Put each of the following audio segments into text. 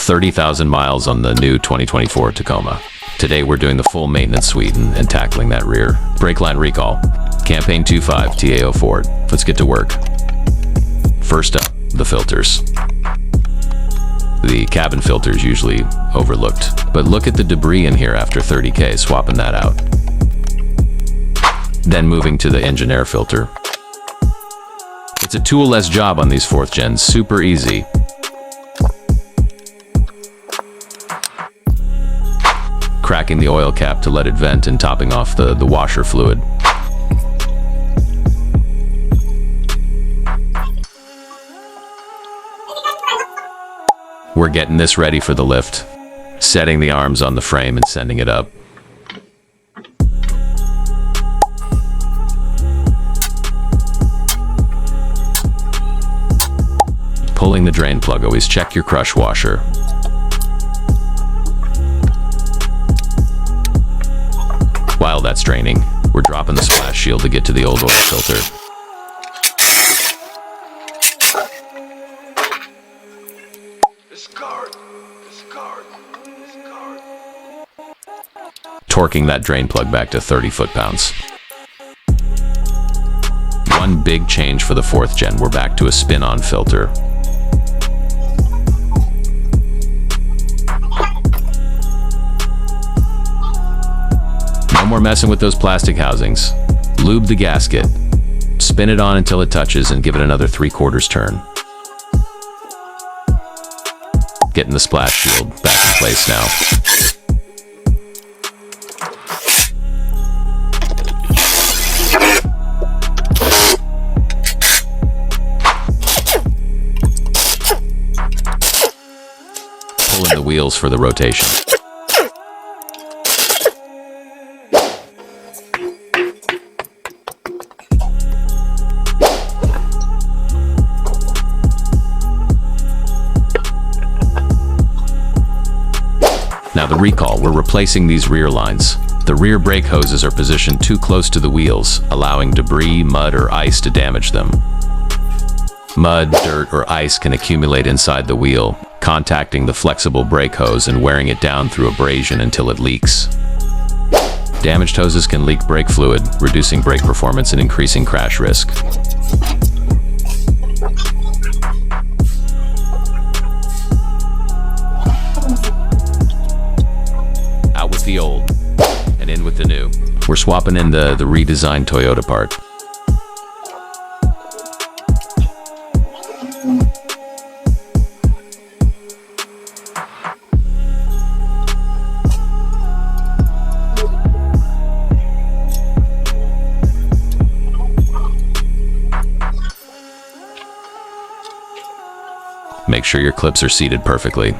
30,000 miles on the new 2024 Tacoma. Today we're doing the full maintenance suite and tackling that rear brake line recall. Campaign 25 TAO Ford. Let's get to work. First up, the filters. The cabin filter is usually overlooked, but look at the debris in here after 30K, swapping that out. Then moving to the engine air filter. It's a tool-less job on these 4th gens, super easy. Cracking the oil cap to let it vent and topping off the washer fluid. We're getting this ready for the lift, setting the arms on the frame and sending it up. Pulling the drain plug, always check your crush washer. While that's draining, we're dropping the splash shield to get to the old oil filter. Torquing that drain plug back to 30 foot-pounds. One big change for the 4th gen, we're back to a spin-on filter. No more messing with those plastic housings. Lube the gasket, spin it on until it touches and give it another 3/4 turn. Getting the splash shield back in place now. Pulling the wheels for the rotation. Now the recall, we're replacing these rear lines. The rear brake hoses are positioned too close to the wheels, allowing debris, mud, or ice to damage them. Mud, dirt, or ice can accumulate inside the wheel, contacting the flexible brake hose and wearing it down through abrasion until it leaks. Damaged hoses can leak brake fluid, reducing brake performance and increasing crash risk. Out with the old, and in with the new. We're swapping in the redesigned Toyota part. Make sure your clips are seated perfectly.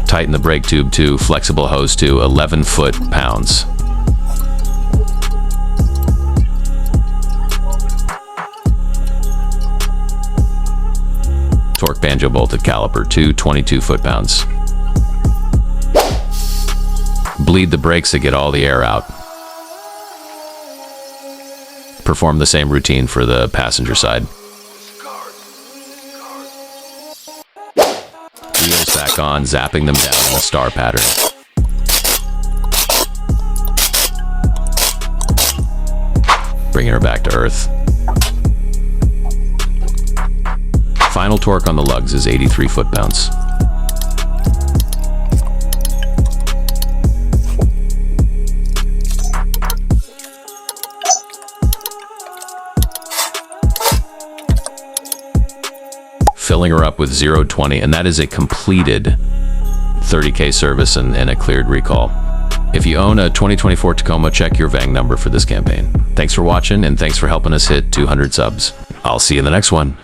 Tighten the brake tube to flexible hose to 11 foot-pounds. Torque banjo bolted caliper to 22 foot-pounds. Bleed the brakes to get all the air out. Perform the same routine for the passenger side. Wheels back on, zapping them down in a star pattern. Bringing her back to earth. Final torque on the lugs is 83 foot-pounds. Filling her up with 0-20, and that is a completed 30K service and a cleared recall. If you own a 2024 Tacoma, check your VANG number for this campaign. Thanks for watching, and thanks for helping us hit 200 subs. I'll see you in the next one.